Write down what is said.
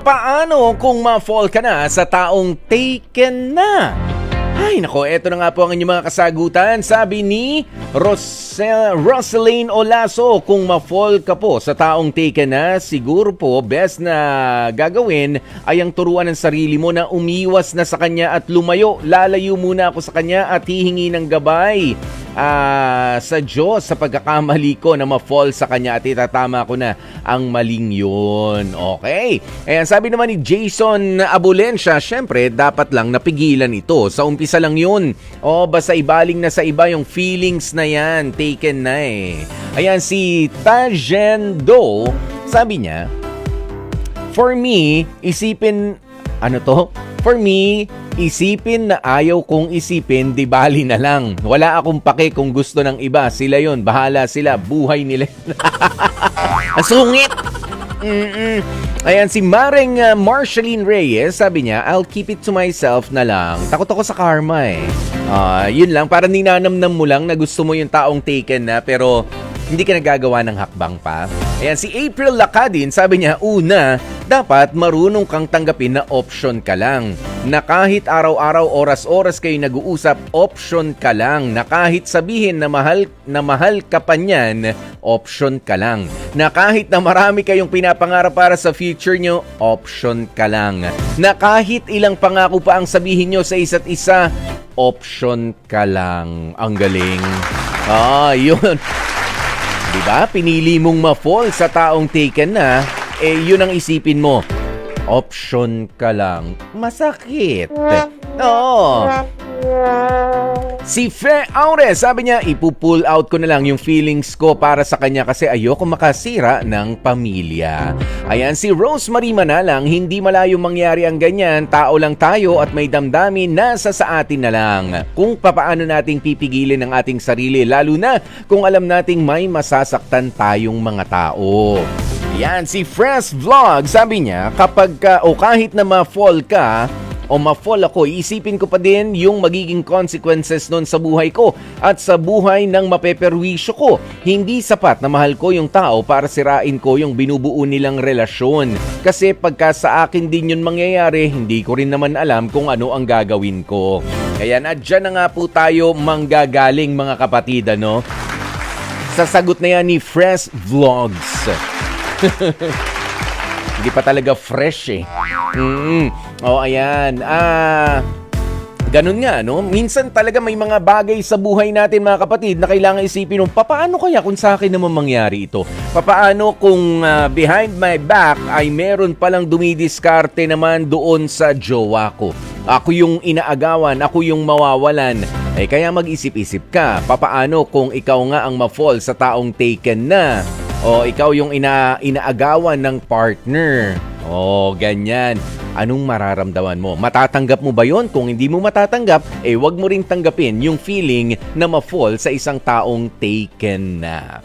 Paano kung ma-fall ka na sa taong taken na? Ay nako, eto na nga po ang inyong mga kasagutan. Sabi ni Rosaline Olaso, kung ma-fall ka po sa taong taken na, siguro po best na gagawin ay ang turuan ng sarili mo na umiwas na sa kanya at lumayo. Lalayo muna ako sa kanya at hihingi ng gabay sa Diyos sa pagkakamali ko na ma-fall sa kanya at itatama ko na ang maling yun. Okay. Ayan, sabi naman ni Jason Abulensya, syempre dapat lang napigilan ito. Sa umpisa lang yun. O basta ibaling na sa iba yung feelings na yan. Taken na eh. Ayan, si Tajendo, sabi niya, for me, isipin na ayaw kong isipin, di bali na lang. Wala akong pake kung gusto ng iba. Sila yon, bahala sila, buhay nila. Ang sungit! Ayan, si Maring Marceline Reyes, sabi niya, I'll keep it to myself na lang. Takot ako sa karma eh. Yun lang, parang ninanamnam mo lang na gusto mo yung taong taken na, pero hindi ka nagagawa ng hakbang pa. Ayan, si April Lacadin, sabi niya, una, dapat marunong kang tanggapin na option ka lang. Na kahit araw-araw, oras-oras kayo nag-uusap, option ka lang. Na kahit sabihin na mahal ka pa niyan, option ka lang. Na kahit na marami kayong pinapangarap para sa future nyo, option ka lang. Na kahit ilang pangako pa ang sabihin nyo sa isa't isa, option ka lang. Ang galing. Yun. Diba? Pinili mong ma-fall sa taong taken na, yun ang isipin mo. Option ka lang. Masakit. Oo. Si Fe Aure, sabi niya, ipupull out ko na lang yung feelings ko para sa kanya kasi ayoko makasira ng pamilya. Ayan, si Rosemary Manalang, hindi malayo mangyari ang ganyan, tao lang tayo at may damdamin, nasa sa atin na lang. Kung papaano nating pipigilin ang ating sarili, lalo na kung alam nating may masasaktan tayong mga tao. Yan, si Fresh Vlog, sabi niya, kapag kahit na ma-fall ka, o ma-fall ako, isipin ko pa din yung magiging consequences nun sa buhay ko at sa buhay ng mapeperwisyo ko. Hindi sapat na mahal ko yung tao para sirain ko yung binubuo nilang relasyon. Kasi pagka sa akin din yun mangyayari, hindi ko rin naman alam kung ano ang gagawin ko. Kaya na dyan na nga po tayo manggagaling mga kapatid, ano? Sa sagot na yan ni Fresh Vlogs. Hindi pa talaga fresh eh. Ayan. Ganun nga, no? Minsan talaga may mga bagay sa buhay natin, mga kapatid, na kailangan isipin nung, papaano kaya kung sa akin naman mangyari ito? Papaano kung behind my back ay meron palang dumidiskarte naman doon sa jowa ko? Ako yung inaagawan, ako yung mawawalan. Kaya mag-isip-isip ka, papaano kung ikaw nga ang ma-fall sa taong taken na? O ikaw yung inaagawan ng partner. O ganyan. Anong mararamdaman mo? Matatanggap mo ba yon? Kung hindi mo matatanggap, wag mo rin tanggapin yung feeling na ma-fall sa isang taong taken na.